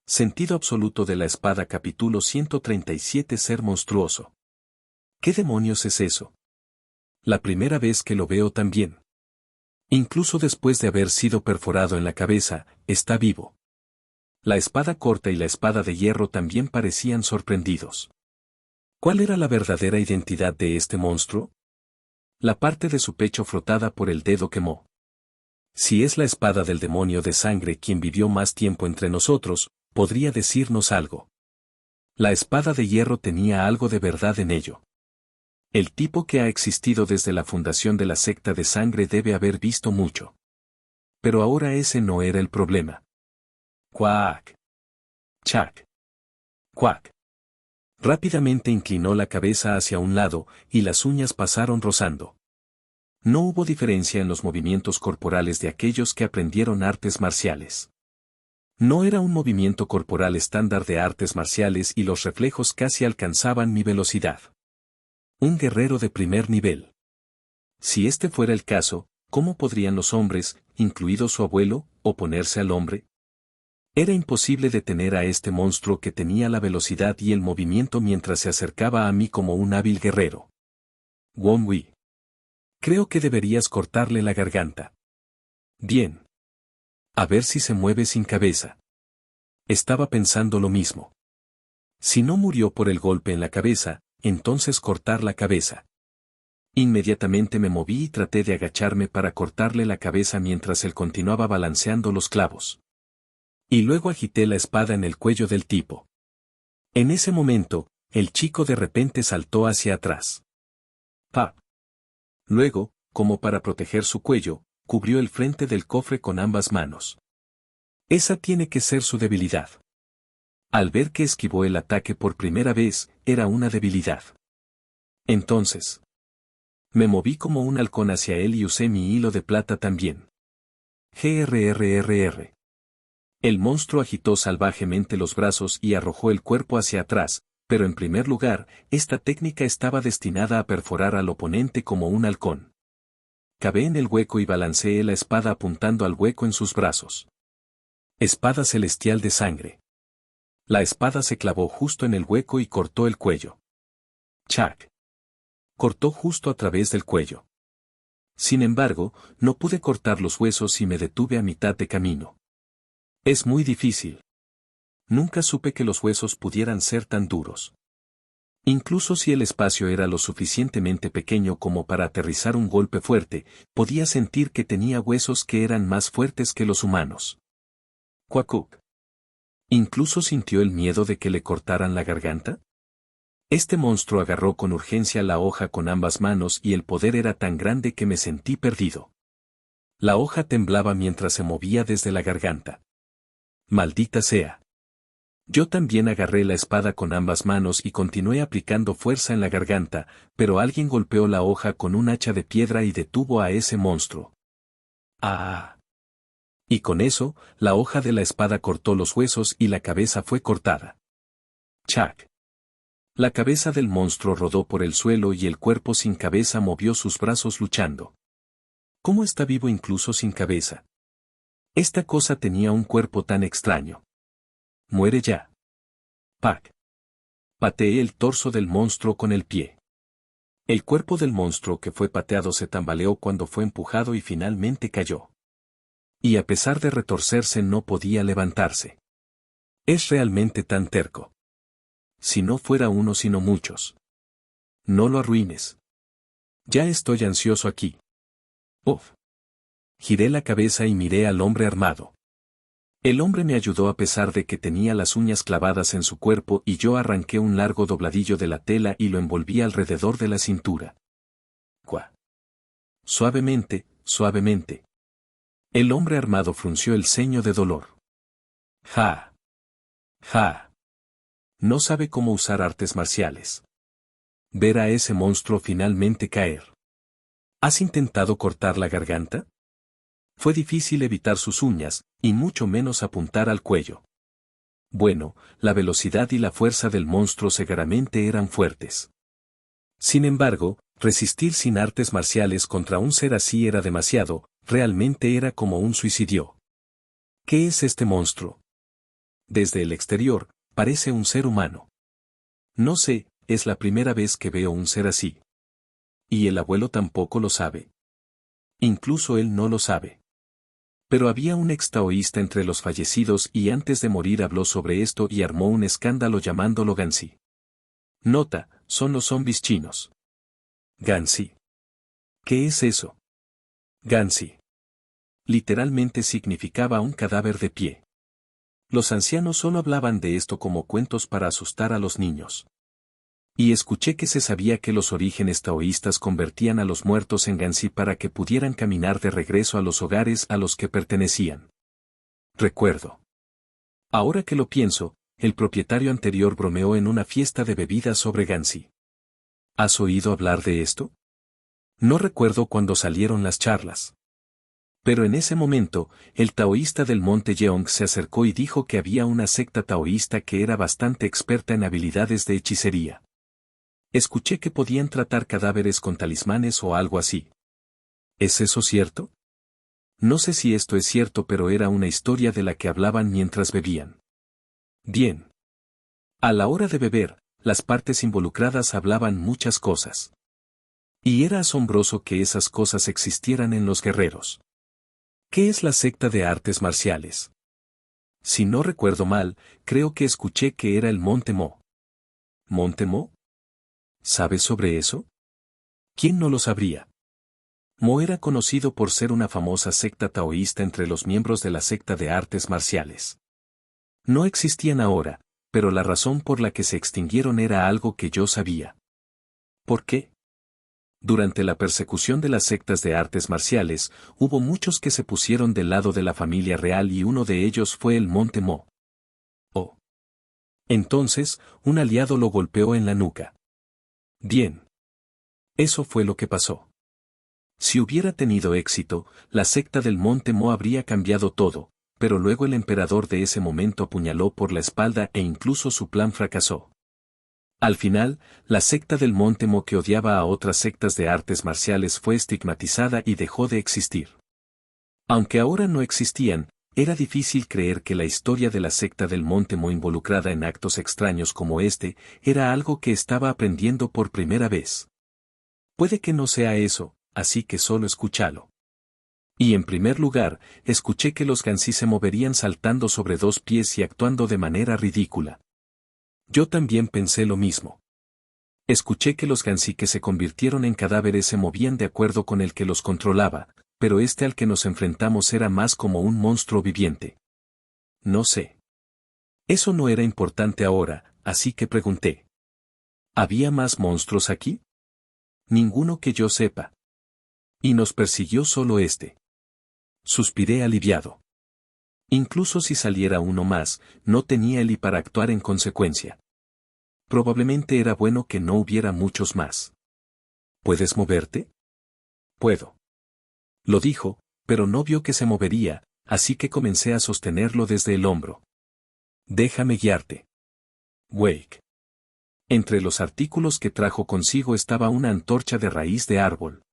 Sentido absoluto de la espada capítulo 137 Ser monstruoso. ¿Qué demonios es eso? La primera vez que lo veo también. Incluso después de haber sido perforado en la cabeza, está vivo. La espada corta y la espada de hierro también parecían sorprendidos. ¿Cuál era la verdadera identidad de este monstruo? La parte de su pecho frotada por el dedo quemó. Si es la espada del demonio de sangre quien vivió más tiempo entre nosotros, podría decirnos algo. La espada de hierro tenía algo de verdad en ello. El tipo que ha existido desde la fundación de la secta de sangre debe haber visto mucho. Pero ahora ese no era el problema. ¡Cuac! ¡Chac! ¡Cuac! Rápidamente inclinó la cabeza hacia un lado, y las uñas pasaron rozando. No hubo diferencia en los movimientos corporales de aquellos que aprendieron artes marciales. No era un movimiento corporal estándar de artes marciales y los reflejos casi alcanzaban mi velocidad. Un guerrero de primer nivel. Si este fuera el caso, ¿cómo podrían los hombres, incluido su abuelo, oponerse al hombre? Era imposible detener a este monstruo que tenía la velocidad y el movimiento mientras se acercaba a mí como un hábil guerrero. Wong Wei. Creo que deberías cortarle la garganta. Bien. A ver si se mueve sin cabeza. Estaba pensando lo mismo. Si no murió por el golpe en la cabeza, entonces cortar la cabeza. Inmediatamente me moví y traté de agacharme para cortarle la cabeza mientras él continuaba balanceando los clavos. Y luego agité la espada en el cuello del tipo. En ese momento, el chico de repente saltó hacia atrás. ¡Pa! Luego, como para proteger su cuello, cubrió el frente del cofre con ambas manos. Esa tiene que ser su debilidad. Al ver que esquivó el ataque por primera vez, era una debilidad. Entonces, me moví como un halcón hacia él y usé mi hilo de plata también. GRRRR. El monstruo agitó salvajemente los brazos y arrojó el cuerpo hacia atrás, pero en primer lugar, esta técnica estaba destinada a perforar al oponente como un halcón. Cabé en el hueco y balanceé la espada apuntando al hueco en sus brazos. Espada celestial de sangre. La espada se clavó justo en el hueco y cortó el cuello. ¡Chac! Cortó justo a través del cuello. Sin embargo, no pude cortar los huesos y me detuve a mitad de camino. Es muy difícil. Nunca supe que los huesos pudieran ser tan duros. Incluso si el espacio era lo suficientemente pequeño como para aterrizar un golpe fuerte, podía sentir que tenía huesos que eran más fuertes que los humanos. Cuacuc. ¿Incluso sintió el miedo de que le cortaran la garganta? Este monstruo agarró con urgencia la hoja con ambas manos y el poder era tan grande que me sentí perdido. La hoja temblaba mientras se movía desde la garganta. Maldita sea. Yo también agarré la espada con ambas manos y continué aplicando fuerza en la garganta, pero alguien golpeó la hoja con un hacha de piedra y detuvo a ese monstruo. ¡Ah! Y con eso, la hoja de la espada cortó los huesos y la cabeza fue cortada. ¡Chac! La cabeza del monstruo rodó por el suelo y el cuerpo sin cabeza movió sus brazos luchando. ¿Cómo está vivo incluso sin cabeza? Esta cosa tenía un cuerpo tan extraño. Muere ya. ¡Pac! Pateé el torso del monstruo con el pie. El cuerpo del monstruo que fue pateado se tambaleó cuando fue empujado y finalmente cayó. Y a pesar de retorcerse no podía levantarse. Es realmente tan terco. Si no fuera uno sino muchos. No lo arruines. Ya estoy ansioso aquí. Uf. Giré la cabeza y miré al hombre armado. El hombre me ayudó a pesar de que tenía las uñas clavadas en su cuerpo y yo arranqué un largo dobladillo de la tela y lo envolví alrededor de la cintura. ¡Cuá! Suavemente, suavemente. El hombre armado frunció el ceño de dolor. ¡Ja! ¡Ja! No sabe cómo usar artes marciales. Ver a ese monstruo finalmente caer. ¿Has intentado cortar la garganta? Fue difícil evitar sus uñas, y mucho menos apuntar al cuello. Bueno, la velocidad y la fuerza del monstruo seguramente eran fuertes. Sin embargo, resistir sin artes marciales contra un ser así era demasiado, realmente era como un suicidio. ¿Qué es este monstruo? Desde el exterior, parece un ser humano. No sé, es la primera vez que veo un ser así. Y el abuelo tampoco lo sabe. Incluso él no lo sabe. Pero había un ex-taoísta entre los fallecidos y antes de morir habló sobre esto y armó un escándalo llamándolo Gansi. Nota, son los zombis chinos. Gansi. ¿Qué es eso? Gansi. Literalmente significaba un cadáver de pie. Los ancianos solo hablaban de esto como cuentos para asustar a los niños. Y escuché que se sabía que los orígenes taoístas convertían a los muertos en Gansi para que pudieran caminar de regreso a los hogares a los que pertenecían. Recuerdo. Ahora que lo pienso, el propietario anterior bromeó en una fiesta de bebidas sobre Gansi. ¿Has oído hablar de esto? No recuerdo cuándo salieron las charlas. Pero en ese momento, el taoísta del monte Yeong se acercó y dijo que había una secta taoísta que era bastante experta en habilidades de hechicería. Escuché que podían tratar cadáveres con talismanes o algo así. ¿Es eso cierto? No sé si esto es cierto, pero era una historia de la que hablaban mientras bebían. Bien. A la hora de beber, las partes involucradas hablaban muchas cosas. Y era asombroso que esas cosas existieran en los guerreros. ¿Qué es la secta de artes marciales? Si no recuerdo mal, creo que escuché que era el Monte Mo. ¿Monte Mo? ¿Sabes sobre eso? ¿Quién no lo sabría? Mo era conocido por ser una famosa secta taoísta entre los miembros de la secta de artes marciales. No existían ahora, pero la razón por la que se extinguieron era algo que yo sabía. ¿Por qué? Durante la persecución de las sectas de artes marciales, hubo muchos que se pusieron del lado de la familia real y uno de ellos fue el Monte Mo. Oh. Entonces, un aliado lo golpeó en la nuca. Bien. Eso fue lo que pasó. Si hubiera tenido éxito, la secta del Monte Mo habría cambiado todo, pero luego el emperador de ese momento apuñaló por la espalda e incluso su plan fracasó. Al final, la secta del Monte Mo que odiaba a otras sectas de artes marciales fue estigmatizada y dejó de existir. Aunque ahora no existían, era difícil creer que la historia de la secta del Monte Mo involucrada en actos extraños como este, era algo que estaba aprendiendo por primera vez. Puede que no sea eso, así que solo escúchalo. Y en primer lugar, escuché que los Gansi se moverían saltando sobre dos pies y actuando de manera ridícula. Yo también pensé lo mismo. Escuché que los Gansi que se convirtieron en cadáveres se movían de acuerdo con el que los controlaba, pero este al que nos enfrentamos era más como un monstruo viviente. No sé. Eso no era importante ahora, así que pregunté. ¿Había más monstruos aquí? Ninguno que yo sepa. Y nos persiguió solo este. Suspiré aliviado. Incluso si saliera uno más, no tenía Eli para actuar en consecuencia. Probablemente era bueno que no hubiera muchos más. ¿Puedes moverte? Puedo. Lo dijo, pero no vio que se movería, así que comencé a sostenerlo desde el hombro. Déjame guiarte. Wake. Entre los artículos que trajo consigo estaba una antorcha de raíz de árbol.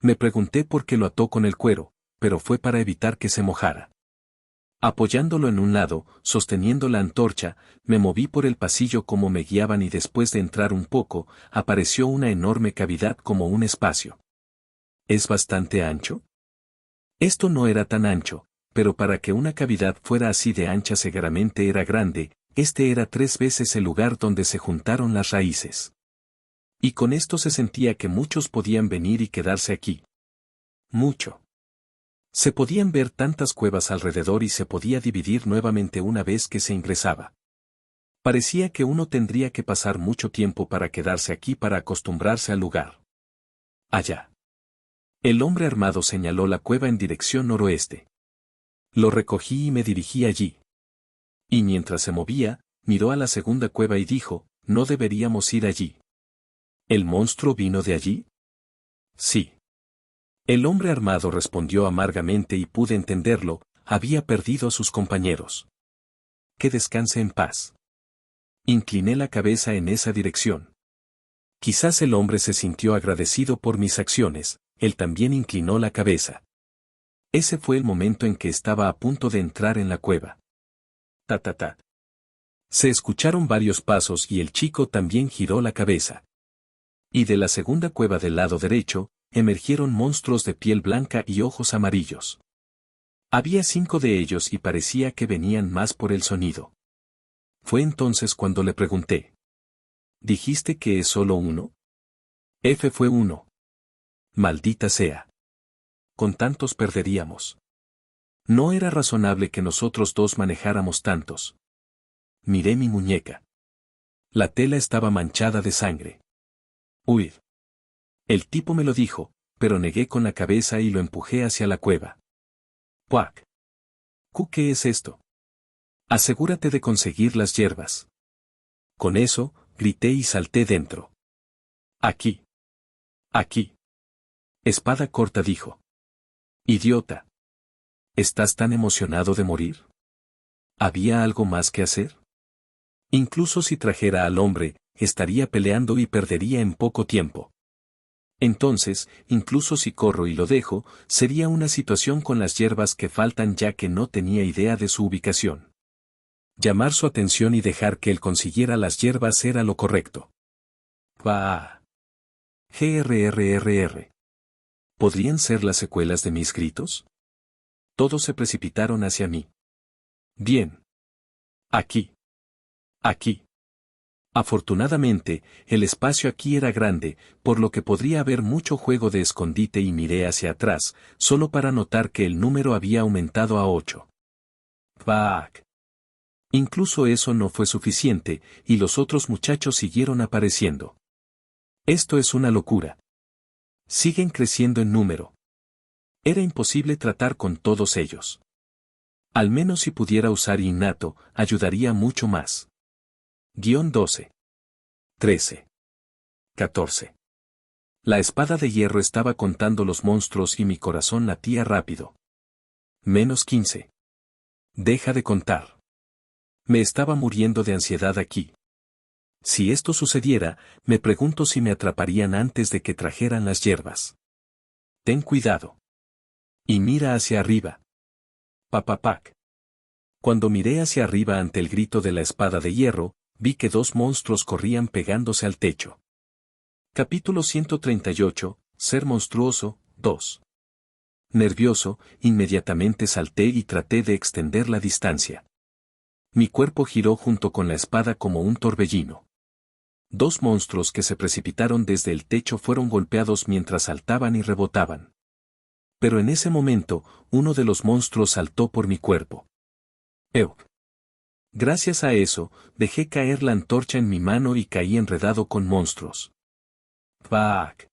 Me pregunté por qué lo ató con el cuero, pero fue para evitar que se mojara. Apoyándolo en un lado, sosteniendo la antorcha, me moví por el pasillo como me guiaban y después de entrar un poco, apareció una enorme cavidad como un espacio. ¿Es bastante ancho? Esto no era tan ancho, pero para que una cavidad fuera así de ancha seguramente era grande, este era 3 veces el lugar donde se juntaron las raíces. Y con esto se sentía que muchos podían venir y quedarse aquí. Mucho. Se podían ver tantas cuevas alrededor y se podía dividir nuevamente una vez que se ingresaba. Parecía que uno tendría que pasar mucho tiempo para quedarse aquí para acostumbrarse al lugar. Allá. El hombre armado señaló la cueva en dirección noroeste. Lo recogí y me dirigí allí. Y mientras se movía, miró a la segunda cueva y dijo, no deberíamos ir allí. ¿El monstruo vino de allí? Sí. El hombre armado respondió amargamente y pude entenderlo, había perdido a sus compañeros. Que descanse en paz. Incliné la cabeza en esa dirección. Quizás el hombre se sintió agradecido por mis acciones, él también inclinó la cabeza. Ese fue el momento en que estaba a punto de entrar en la cueva. Ta ta ta. Se escucharon varios pasos y el chico también giró la cabeza. Y de la segunda cueva del lado derecho, emergieron monstruos de piel blanca y ojos amarillos. Había 5 de ellos y parecía que venían más por el sonido. Fue entonces cuando le pregunté. ¿Dijiste que es solo uno? Fue uno. Maldita sea. Con tantos perderíamos. No era razonable que nosotros dos manejáramos tantos. Miré mi muñeca. La tela estaba manchada de sangre. Huid. El tipo me lo dijo, pero negué con la cabeza y lo empujé hacia la cueva. ¡Puac! ¿Qué es esto? Asegúrate de conseguir las hierbas. Con eso, grité y salté dentro. Aquí. Aquí. Espada corta dijo. Idiota. ¿Estás tan emocionado de morir? ¿Había algo más que hacer? Incluso si trajera al hombre, estaría peleando y perdería en poco tiempo. Entonces, incluso si corro y lo dejo, sería una situación con las hierbas que faltan ya que no tenía idea de su ubicación. Llamar su atención y dejar que él consiguiera las hierbas era lo correcto. ¡Bah! GRRRR. ¿Podrían ser las secuelas de mis gritos? Todos se precipitaron hacia mí. Bien. Aquí. Aquí. Afortunadamente, el espacio aquí era grande, por lo que podría haber mucho juego de escondite y miré hacia atrás, solo para notar que el número había aumentado a 8. ¡Fuck! Incluso eso no fue suficiente, y los otros muchachos siguieron apareciendo. Esto es una locura. Siguen creciendo en número. Era imposible tratar con todos ellos. Al menos si pudiera usar innato, ayudaría mucho más. 12. 13. 14. La espada de hierro estaba contando los monstruos y mi corazón latía rápido. -15. Deja de contar. Me estaba muriendo de ansiedad aquí. Si esto sucediera, me pregunto si me atraparían antes de que trajeran las hierbas. Ten cuidado. Y mira hacia arriba. Papapac. Cuando miré hacia arriba ante el grito de la espada de hierro, vi que 2 monstruos corrían pegándose al techo. Capítulo 138, Ser monstruoso, 2. Nervioso, inmediatamente salté y traté de extender la distancia. Mi cuerpo giró junto con la espada como un torbellino. 2 monstruos que se precipitaron desde el techo fueron golpeados mientras saltaban y rebotaban. Pero en ese momento, uno de los monstruos saltó por mi cuerpo. ¡Euk! Gracias a eso, dejé caer la antorcha en mi mano y caí enredado con monstruos. ¡Fuck!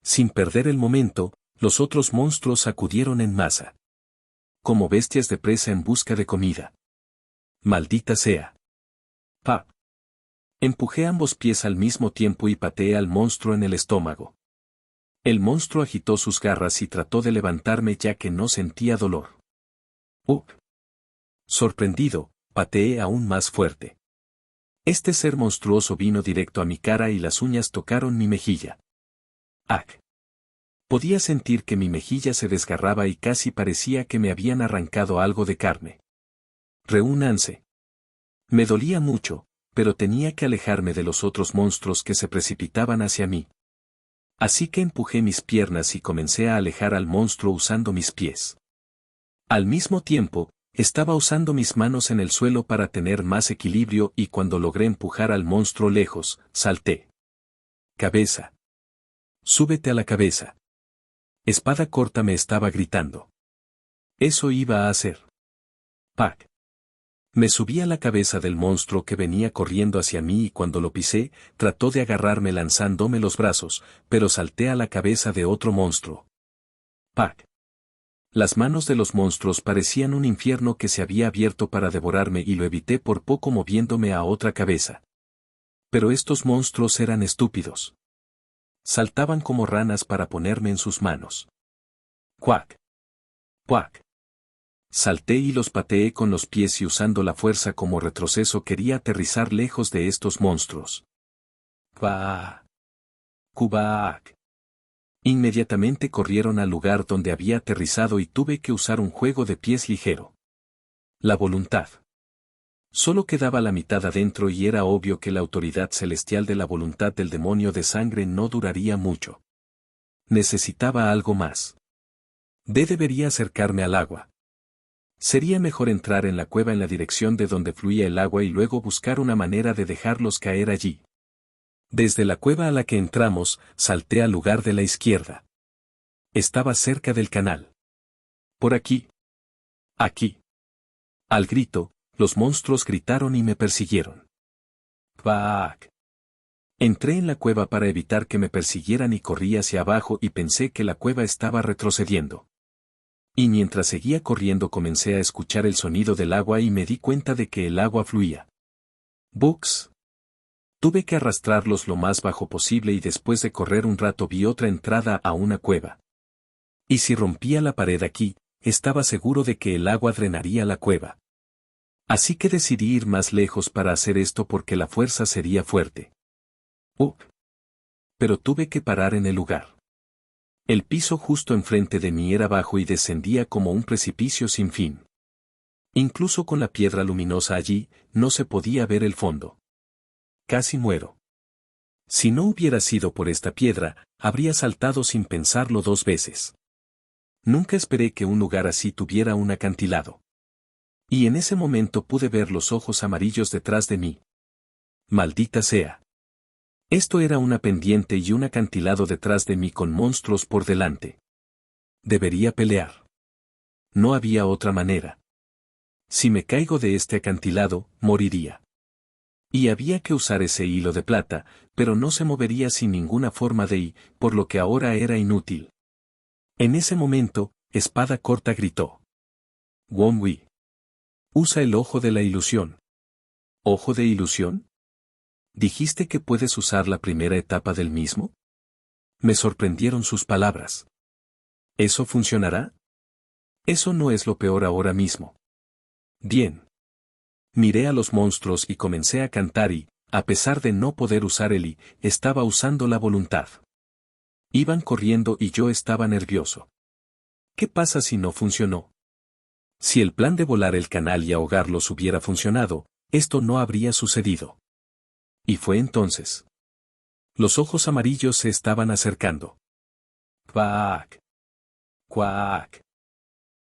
Sin perder el momento, los otros monstruos acudieron en masa. Como bestias de presa en busca de comida. ¡Maldita sea! ¡Pap! Empujé ambos pies al mismo tiempo y pateé al monstruo en el estómago. El monstruo agitó sus garras y trató de levantarme ya que no sentía dolor. Sorprendido, pateé aún más fuerte. Este ser monstruoso vino directo a mi cara y las uñas tocaron mi mejilla. ¡Ac! Podía sentir que mi mejilla se desgarraba y casi parecía que me habían arrancado algo de carne. Reúnanse. Me dolía mucho, pero tenía que alejarme de los otros monstruos que se precipitaban hacia mí. Así que empujé mis piernas y comencé a alejar al monstruo usando mis pies. Al mismo tiempo, estaba usando mis manos en el suelo para tener más equilibrio y cuando logré empujar al monstruo lejos, salté. Cabeza. Súbete a la cabeza. Espada corta me estaba gritando. Eso iba a hacer. ¡Pac! Me subí a la cabeza del monstruo que venía corriendo hacia mí y cuando lo pisé, trató de agarrarme lanzándome los brazos, pero salté a la cabeza de otro monstruo. ¡Pac! Las manos de los monstruos parecían un infierno que se había abierto para devorarme y lo evité por poco moviéndome a otra cabeza. Pero estos monstruos eran estúpidos. Saltaban como ranas para ponerme en sus manos. ¡Cuac! ¡Cuac! Salté y los pateé con los pies y usando la fuerza como retroceso quería aterrizar lejos de estos monstruos. ¡Cuac! ¡Cubac! Inmediatamente corrieron al lugar donde había aterrizado y tuve que usar un juego de pies ligero. La voluntad. Solo quedaba la mitad adentro y era obvio que la autoridad celestial de la voluntad del demonio de sangre no duraría mucho. Necesitaba algo más. Debería acercarme al agua. Sería mejor entrar en la cueva en la dirección de donde fluía el agua y luego buscar una manera de dejarlos caer allí. Desde la cueva a la que entramos, salté al lugar de la izquierda. Estaba cerca del canal. Por aquí. Aquí. Al grito, los monstruos gritaron y me persiguieron. ¡Fuck! Entré en la cueva para evitar que me persiguieran y corrí hacia abajo y pensé que la cueva estaba retrocediendo. Y mientras seguía corriendo comencé a escuchar el sonido del agua y me di cuenta de que el agua fluía. Bugs. Tuve que arrastrarlos lo más bajo posible y después de correr un rato vi otra entrada a una cueva. Y si rompía la pared aquí, estaba seguro de que el agua drenaría la cueva. Así que decidí ir más lejos para hacer esto porque la fuerza sería fuerte. Pero tuve que parar en el lugar. El piso justo enfrente de mí era bajo y descendía como un precipicio sin fin. Incluso con la piedra luminosa allí, no se podía ver el fondo. Casi muero. Si no hubiera sido por esta piedra, habría saltado sin pensarlo 2 veces. Nunca esperé que un lugar así tuviera un acantilado. Y en ese momento pude ver los ojos amarillos detrás de mí. Maldita sea. Esto era una pendiente y un acantilado detrás de mí con monstruos por delante. Debería pelear. No había otra manera. Si me caigo de este acantilado, moriría. Y había que usar ese hilo de plata, pero no se movería sin ninguna forma de ir, por lo que ahora era inútil. En ese momento, Espada Corta gritó. Wong-Wei. Usa el ojo de la ilusión. ¿Ojo de ilusión? ¿Dijiste que puedes usar la primera etapa del mismo? Me sorprendieron sus palabras. ¿Eso funcionará? Eso no es lo peor ahora mismo. Bien. Miré a los monstruos y comencé a cantar y, a pesar de no poder usar el I, estaba usando la voluntad. Iban corriendo y yo estaba nervioso. ¿Qué pasa si no funcionó? Si el plan de volar el canal y ahogarlos hubiera funcionado, esto no habría sucedido. Y fue entonces. Los ojos amarillos se estaban acercando. ¡Cuac! ¡Cuac!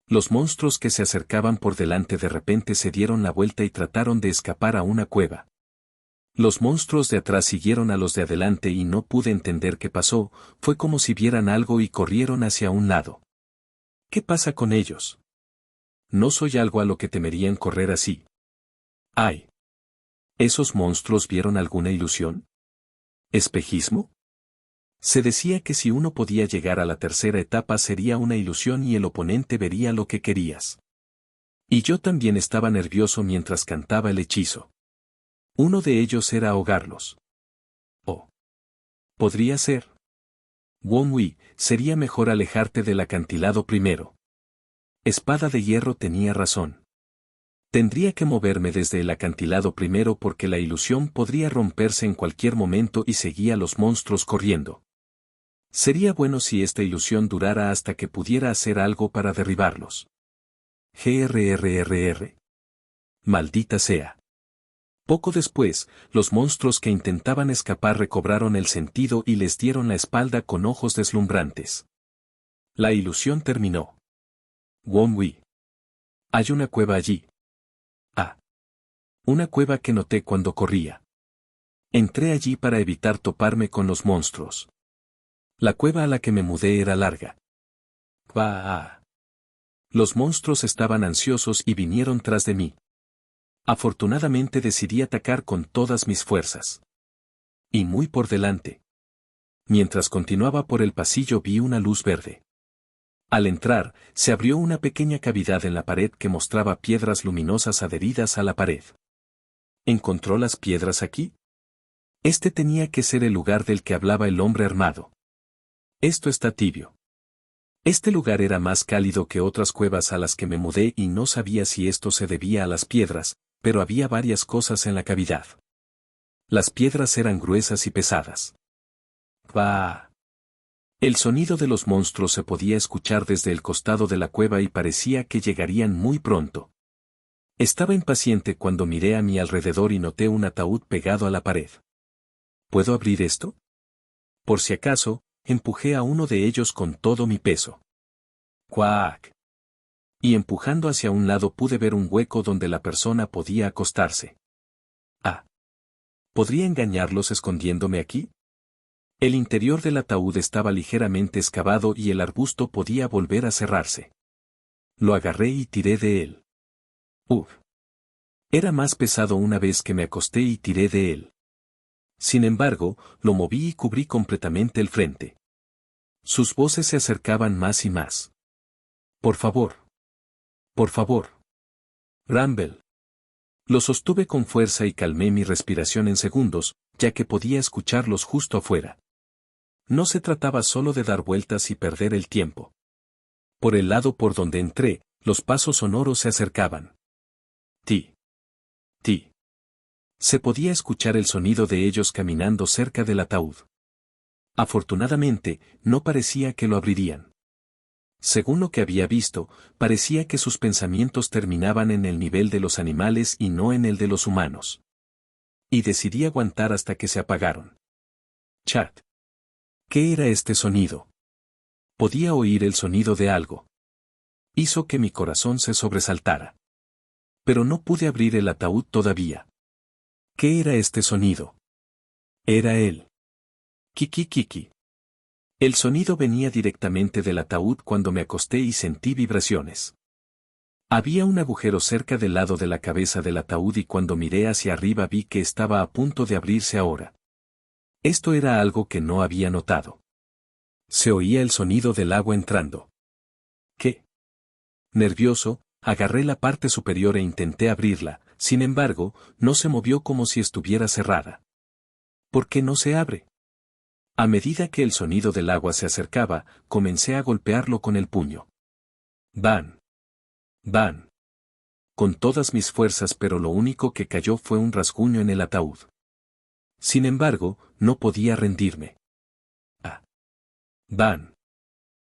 Los monstruos que se acercaban por delante de repente se dieron la vuelta y trataron de escapar a una cueva. Los monstruos de atrás siguieron a los de adelante y no pude entender qué pasó, fue como si vieran algo y corrieron hacia un lado. ¿Qué pasa con ellos? No soy algo a lo que temerían correr así. ¡Ay! ¿Esos monstruos vieron alguna ilusión? ¿Espejismo? Se decía que si uno podía llegar a la tercera etapa sería una ilusión y el oponente vería lo que querías. Y yo también estaba nervioso mientras cantaba el hechizo. Uno de ellos era ahogarlos. Oh. Podría ser. Wong-Wei, sería mejor alejarte del acantilado primero. Espada de Hierro tenía razón. Tendría que moverme desde el acantilado primero porque la ilusión podría romperse en cualquier momento y seguía a los monstruos corriendo. Sería bueno si esta ilusión durara hasta que pudiera hacer algo para derribarlos. GRRRR. Maldita sea. Poco después, los monstruos que intentaban escapar recobraron el sentido y les dieron la espalda con ojos deslumbrantes. La ilusión terminó. Wong-Wei. Hay una cueva allí. Ah. Una cueva que noté cuando corría. Entré allí para evitar toparme con los monstruos. La cueva a la que me mudé era larga. ¡Bah! Los monstruos estaban ansiosos y vinieron tras de mí. Afortunadamente decidí atacar con todas mis fuerzas. Y muy por delante. Mientras continuaba por el pasillo vi una luz verde. Al entrar, se abrió una pequeña cavidad en la pared que mostraba piedras luminosas adheridas a la pared. ¿Encontró las piedras aquí? Este tenía que ser el lugar del que hablaba el hombre armado. Esto está tibio. Este lugar era más cálido que otras cuevas a las que me mudé y no sabía si esto se debía a las piedras, pero había varias cosas en la cavidad. Las piedras eran gruesas y pesadas. ¡Bah! El sonido de los monstruos se podía escuchar desde el costado de la cueva y parecía que llegarían muy pronto. Estaba impaciente cuando miré a mi alrededor y noté un ataúd pegado a la pared. ¿Puedo abrir esto? Por si acaso, empujé a uno de ellos con todo mi peso. ¡Cuac! Y empujando hacia un lado pude ver un hueco donde la persona podía acostarse. Ah. ¿Podría engañarlos escondiéndome aquí? El interior del ataúd estaba ligeramente excavado y el arbusto podía volver a cerrarse. Lo agarré y tiré de él. Uf. Era más pesado una vez que me acosté y tiré de él. Sin embargo, lo moví y cubrí completamente el frente. Sus voces se acercaban más y más. Por favor. Por favor. Rumble. Lo sostuve con fuerza y calmé mi respiración en segundos, ya que podía escucharlos justo afuera. No se trataba solo de dar vueltas y perder el tiempo. Por el lado por donde entré, los pasos sonoros se acercaban. Ti. Ti. Se podía escuchar el sonido de ellos caminando cerca del ataúd. Afortunadamente, no parecía que lo abrirían. Según lo que había visto, parecía que sus pensamientos terminaban en el nivel de los animales y no en el de los humanos. Y decidí aguantar hasta que se apagaron. Chat. ¿Qué era este sonido? Podía oír el sonido de algo. Hizo que mi corazón se sobresaltara. Pero no pude abrir el ataúd todavía. ¿Qué era este sonido? Era él. Kiki kiki. El sonido venía directamente del ataúd cuando me acosté y sentí vibraciones. Había un agujero cerca del lado de la cabeza del ataúd y cuando miré hacia arriba vi que estaba a punto de abrirse ahora. Esto era algo que no había notado. Se oía el sonido del agua entrando. ¿Qué? Nervioso, agarré la parte superior e intenté abrirla, sin embargo, no se movió como si estuviera cerrada. ¿Por qué no se abre? A medida que el sonido del agua se acercaba, comencé a golpearlo con el puño. ¡Ban! ¡Ban! Con todas mis fuerzas, pero lo único que cayó fue un rasguño en el ataúd. Sin embargo, no podía rendirme. ¡Ah! ¡Ban!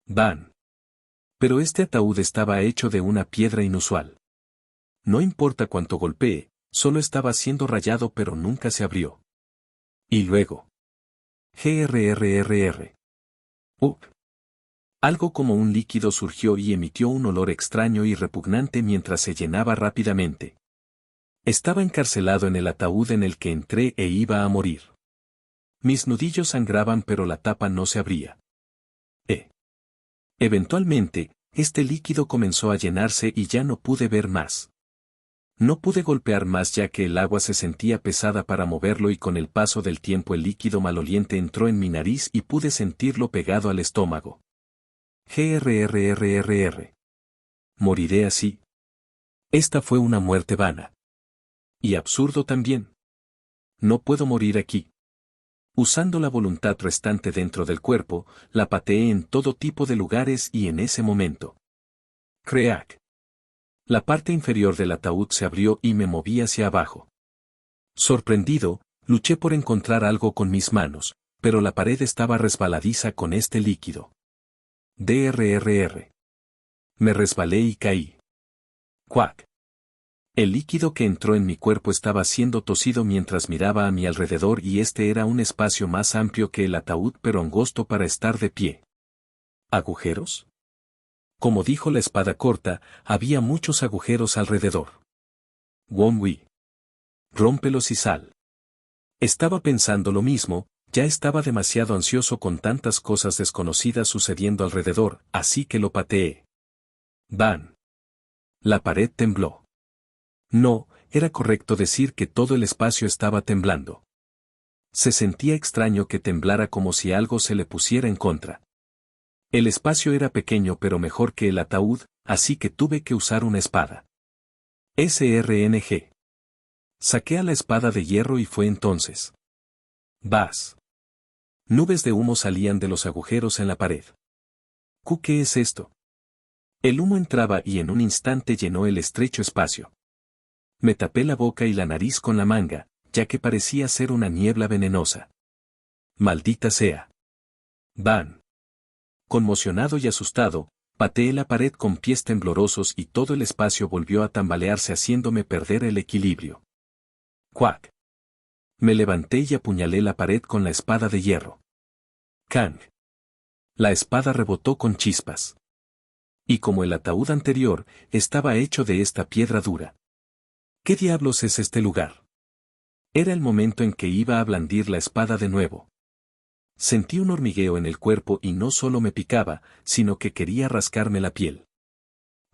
¡Ban! Pero este ataúd estaba hecho de una piedra inusual. No importa cuánto golpeé, solo estaba siendo rayado pero nunca se abrió. Y luego. Grrrr. Algo como un líquido surgió y emitió un olor extraño y repugnante mientras se llenaba rápidamente. Estaba encarcelado en el ataúd en el que entré e iba a morir. Mis nudillos sangraban pero la tapa no se abría. Eventualmente, este líquido comenzó a llenarse y ya no pude ver más. No pude golpear más ya que el agua se sentía pesada para moverlo y con el paso del tiempo el líquido maloliente entró en mi nariz y pude sentirlo pegado al estómago. Grrrrrr. ¿Moriré así? Esta fue una muerte vana. Y absurdo también. No puedo morir aquí. Usando la voluntad restante dentro del cuerpo, la pateé en todo tipo de lugares y en ese momento. ¡Creak! La parte inferior del ataúd se abrió y me moví hacia abajo. Sorprendido, luché por encontrar algo con mis manos, pero la pared estaba resbaladiza con este líquido. Drrr. Me resbalé y caí. ¡Cuac! El líquido que entró en mi cuerpo estaba siendo tosido mientras miraba a mi alrededor y este era un espacio más amplio que el ataúd pero angosto para estar de pie. ¿Agujeros? Como dijo la espada corta, había muchos agujeros alrededor. Wonwi. Rómpelos y sal. Estaba pensando lo mismo, ya estaba demasiado ansioso con tantas cosas desconocidas sucediendo alrededor, así que lo pateé. ¡Ban! La pared tembló. No, era correcto decir que todo el espacio estaba temblando. Se sentía extraño que temblara como si algo se le pusiera en contra. El espacio era pequeño pero mejor que el ataúd, así que tuve que usar una espada. SRNG. Saqué a la espada de hierro y fue entonces. ¡Vas! Nubes de humo salían de los agujeros en la pared. ¿Qué es esto? El humo entraba y en un instante llenó el estrecho espacio. Me tapé la boca y la nariz con la manga, ya que parecía ser una niebla venenosa. ¡Maldita sea! ¡Van! Conmocionado y asustado, Pateé la pared con pies temblorosos y todo el espacio volvió a tambalearse haciéndome perder el equilibrio. ¡Cuac! Me levanté y apuñalé la pared con la espada de hierro. ¡Kang! La espada rebotó con chispas. Y como el ataúd anterior, estaba hecho de esta piedra dura. ¿Qué diablos es este lugar? Era el momento en que iba a blandir la espada de nuevo. Sentí un hormigueo en el cuerpo y no solo me picaba, sino que quería rascarme la piel.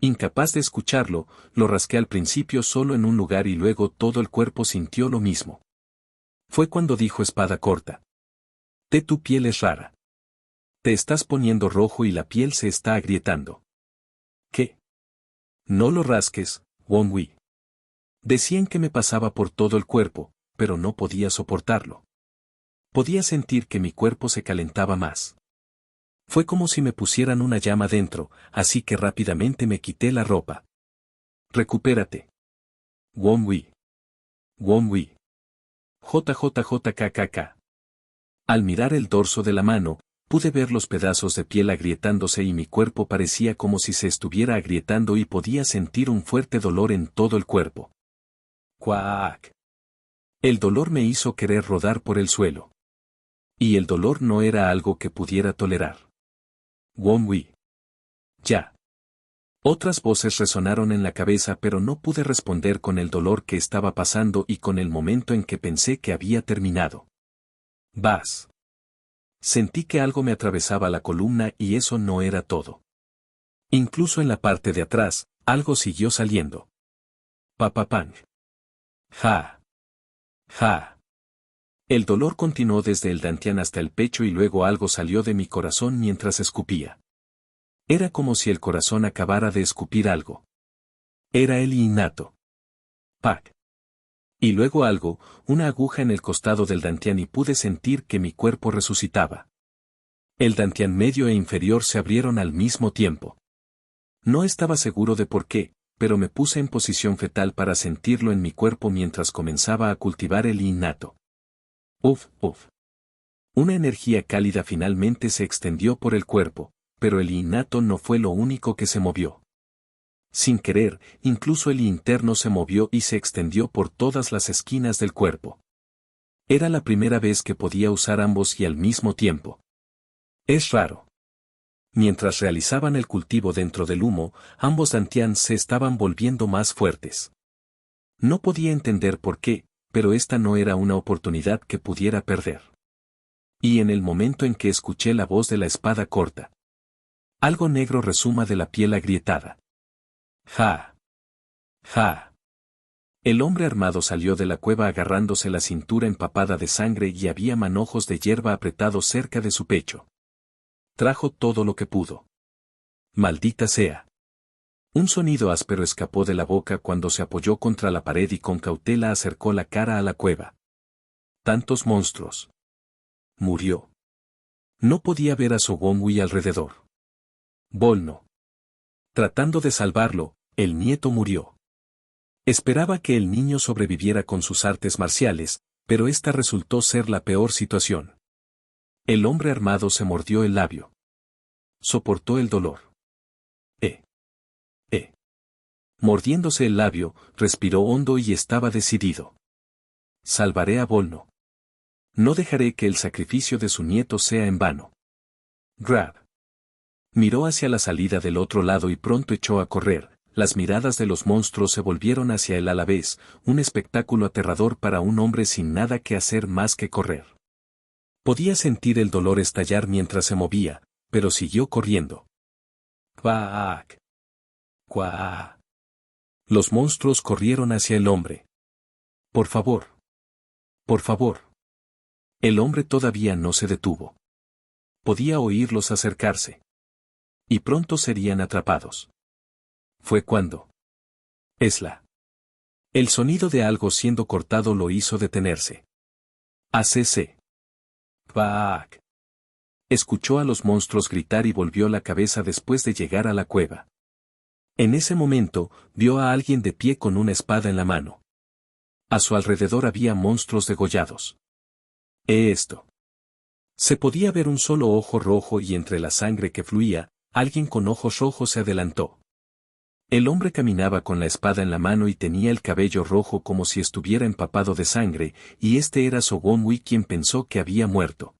Incapaz de escucharlo, lo rasqué al principio solo en un lugar y luego todo el cuerpo sintió lo mismo. Fue cuando dijo espada corta. Tu piel es rara. Te estás poniendo rojo y la piel se está agrietando. ¿Qué? No lo rasques, Wong Wei. Decían que me pasaba por todo el cuerpo, pero no podía soportarlo. Podía sentir que mi cuerpo se calentaba más. Fue como si me pusieran una llama dentro, así que rápidamente me quité la ropa. Recupérate. Wong Wei. Wong Wei. JJJKKK. Al mirar el dorso de la mano, pude ver los pedazos de piel agrietándose y mi cuerpo parecía como si se estuviera agrietando y podía sentir un fuerte dolor en todo el cuerpo. ¡Cuac! El dolor me hizo querer rodar por el suelo. Y el dolor no era algo que pudiera tolerar. Wong Wei. Ya. Otras voces resonaron en la cabeza pero no pude responder con el dolor que estaba pasando y con el momento en que pensé que había terminado. Vas. Sentí que algo me atravesaba la columna y eso no era todo. Incluso en la parte de atrás, algo siguió saliendo. Papapang. Ja. Ja. El dolor continuó desde el dantián hasta el pecho y luego algo salió de mi corazón mientras escupía. Era como si el corazón acabara de escupir algo. Era el innato. Pac. Y luego algo, una aguja en el costado del dantián y pude sentir que mi cuerpo resucitaba. El dantián medio e inferior se abrieron al mismo tiempo. No estaba seguro de por qué, pero me puse en posición fetal para sentirlo en mi cuerpo mientras comenzaba a cultivar el innato. Uf, uf. Una energía cálida finalmente se extendió por el cuerpo, pero el innato no fue lo único que se movió. Sin querer, incluso el interno se movió y se extendió por todas las esquinas del cuerpo. Era la primera vez que podía usar ambos y al mismo tiempo. Es raro. Mientras realizaban el cultivo dentro del humo, ambos dantians se estaban volviendo más fuertes. No podía entender por qué, pero esta no era una oportunidad que pudiera perder. Y en el momento en que escuché la voz de la espada corta. Algo negro resuma de la piel agrietada. Ja. Ja. El hombre armado salió de la cueva agarrándose la cintura empapada de sangre y había manojos de hierba apretados cerca de su pecho. Trajo todo lo que pudo. Maldita sea. Un sonido áspero escapó de la boca cuando se apoyó contra la pared y con cautela acercó la cara a la cueva. Tantos monstruos. Murió. No podía ver a su Wong Wei alrededor. Volno. Tratando de salvarlo, el nieto murió. Esperaba que el niño sobreviviera con sus artes marciales, pero esta resultó ser la peor situación. El hombre armado se mordió el labio. Soportó el dolor. Mordiéndose el labio, respiró hondo y estaba decidido. Salvaré a Volno. No dejaré que el sacrificio de su nieto sea en vano. Grab. Miró hacia la salida del otro lado y pronto echó a correr. Las miradas de los monstruos se volvieron hacia él a la vez, un espectáculo aterrador para un hombre sin nada que hacer más que correr. Podía sentir el dolor estallar mientras se movía, pero siguió corriendo. ¡Cuac! ¡Cuac! Los monstruos corrieron hacia el hombre. Por favor. Por favor. El hombre todavía no se detuvo. Podía oírlos acercarse. Y pronto serían atrapados. Fue cuando. Esla. El sonido de algo siendo cortado lo hizo detenerse. ACC. ¡Pac! Escuchó a los monstruos gritar y volvió la cabeza después de llegar a la cueva. En ese momento, vio a alguien de pie con una espada en la mano. A su alrededor había monstruos degollados. Esto. Se podía ver un solo ojo rojo y entre la sangre que fluía, Alguien con ojos rojos se adelantó. El hombre caminaba con la espada en la mano y tenía el cabello rojo como si estuviera empapado de sangre, y este era Sogón Hui quien pensó que había muerto.